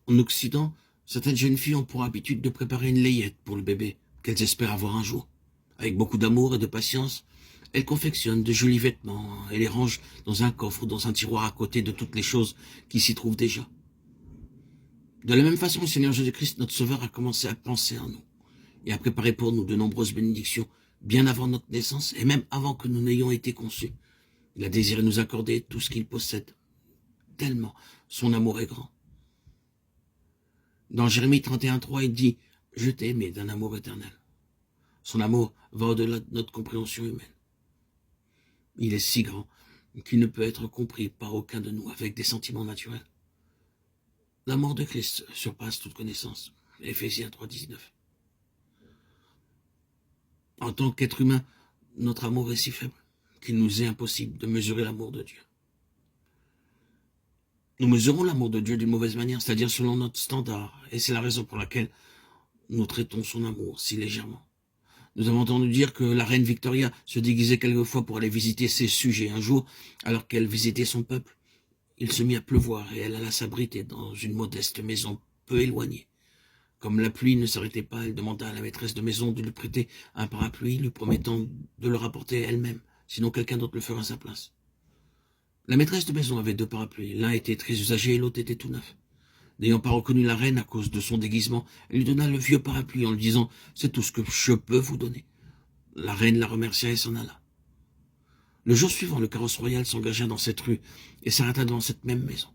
En Occident, certaines jeunes filles ont pour habitude de préparer une layette pour le bébé qu'elles espèrent avoir un jour. Avec beaucoup d'amour et de patience, elles confectionnent de jolis vêtements et les rangent dans un coffre ou dans un tiroir à côté de toutes les choses qui s'y trouvent déjà. De la même façon, le Seigneur Jésus-Christ, notre Sauveur, a commencé à penser en nous et à préparer pour nous de nombreuses bénédictions bien avant notre naissance et même avant que nous n'ayons été conçus. Il a désiré nous accorder tout ce qu'il possède, tellement son amour est grand. Dans Jérémie 31:3, il dit « Je t'ai aimé d'un amour éternel ». Son amour va au-delà de notre compréhension humaine. Il est si grand qu'il ne peut être compris par aucun de nous avec des sentiments naturels. L'amour de Christ surpasse toute connaissance. Éphésiens 3:19. En tant qu'être humain, notre amour est si faible qu'il nous est impossible de mesurer l'amour de Dieu. Nous mesurons l'amour de Dieu d'une mauvaise manière, c'est-à-dire selon notre standard, et c'est la raison pour laquelle nous traitons son amour si légèrement. Nous avons entendu dire que la reine Victoria se déguisait quelquefois pour aller visiter ses sujets. Un jour, alors qu'elle visitait son peuple, il se mit à pleuvoir et elle alla s'abriter dans une modeste maison peu éloignée. Comme la pluie ne s'arrêtait pas, elle demanda à la maîtresse de maison de lui prêter un parapluie, lui promettant de le rapporter elle-même, sinon quelqu'un d'autre le ferait à sa place. La maîtresse de maison avait 2 parapluies, l'un était très usagé et l'autre était tout neuf. N'ayant pas reconnu la reine à cause de son déguisement, elle lui donna le vieux parapluie en lui disant « C'est tout ce que je peux vous donner ». La reine la remercia et s'en alla. Le jour suivant, le carrosse royal s'engagea dans cette rue et s'arrêta devant cette même maison.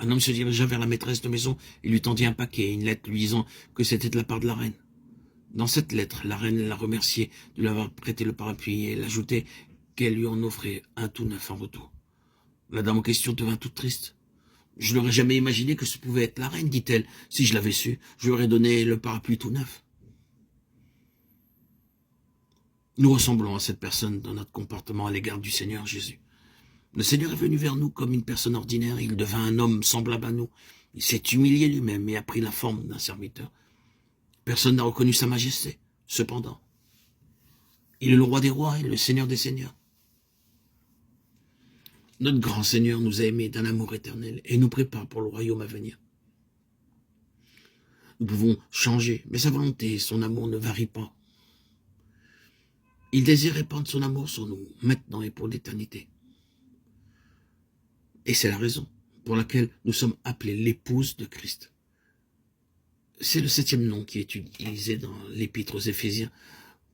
Un homme se dirigea vers la maîtresse de maison et lui tendit un paquet et une lettre lui disant que c'était de la part de la reine. Dans cette lettre, la reine la remerciait de lui avoir prêté le parapluie et elle ajoutait qu'elle lui en offrait un tout neuf en retour. La dame en question devint toute triste. « Je n'aurais jamais imaginé que ce pouvait être la reine, dit-elle. Si je l'avais su, je lui aurais donné le parapluie tout neuf. » Nous ressemblons à cette personne dans notre comportement à l'égard du Seigneur Jésus. Le Seigneur est venu vers nous comme une personne ordinaire, il devint un homme semblable à nous. Il s'est humilié lui-même et a pris la forme d'un serviteur. Personne n'a reconnu sa majesté. Cependant, il est le roi des rois et le Seigneur des seigneurs. Notre grand Seigneur nous a aimés d'un amour éternel et nous prépare pour le royaume à venir. Nous pouvons changer, mais sa volonté et son amour ne varient pas. Il désire répandre son amour sur nous, maintenant et pour l'éternité. Et c'est la raison pour laquelle nous sommes appelés l'épouse de Christ. C'est le 7e nom qui est utilisé dans l'épître aux Éphésiens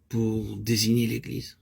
pour désigner l'Église.